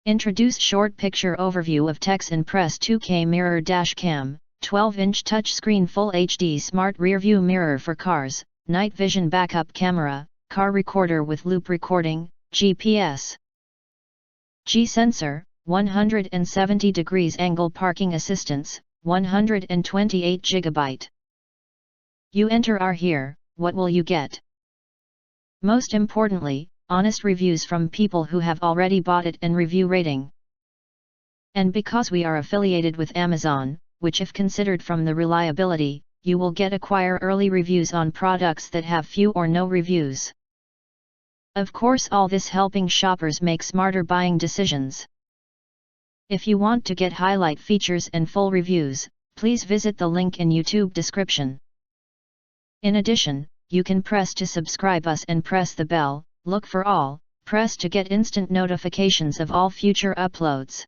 Introduce short picture overview of Texinpress 2K mirror dash cam, 12-inch touchscreen Full HD smart rearview mirror for cars, night vision backup camera, car recorder with loop recording, GPS. G-sensor, 170 degrees angle parking assistance, 128 GB. You enter our here, what will you get? Most importantly, honest reviews from people who have already bought it and review rating. And because we are affiliated with Amazon, which if considered from the reliability, you will get acquire early reviews on products that have few or no reviews. Of course, all this helping shoppers make smarter buying decisions. If you want to get highlight features and full reviews, please visit the link in YouTube description. In addition, you can press to subscribe us and press the bell, look for all, press to get instant notifications of all future uploads.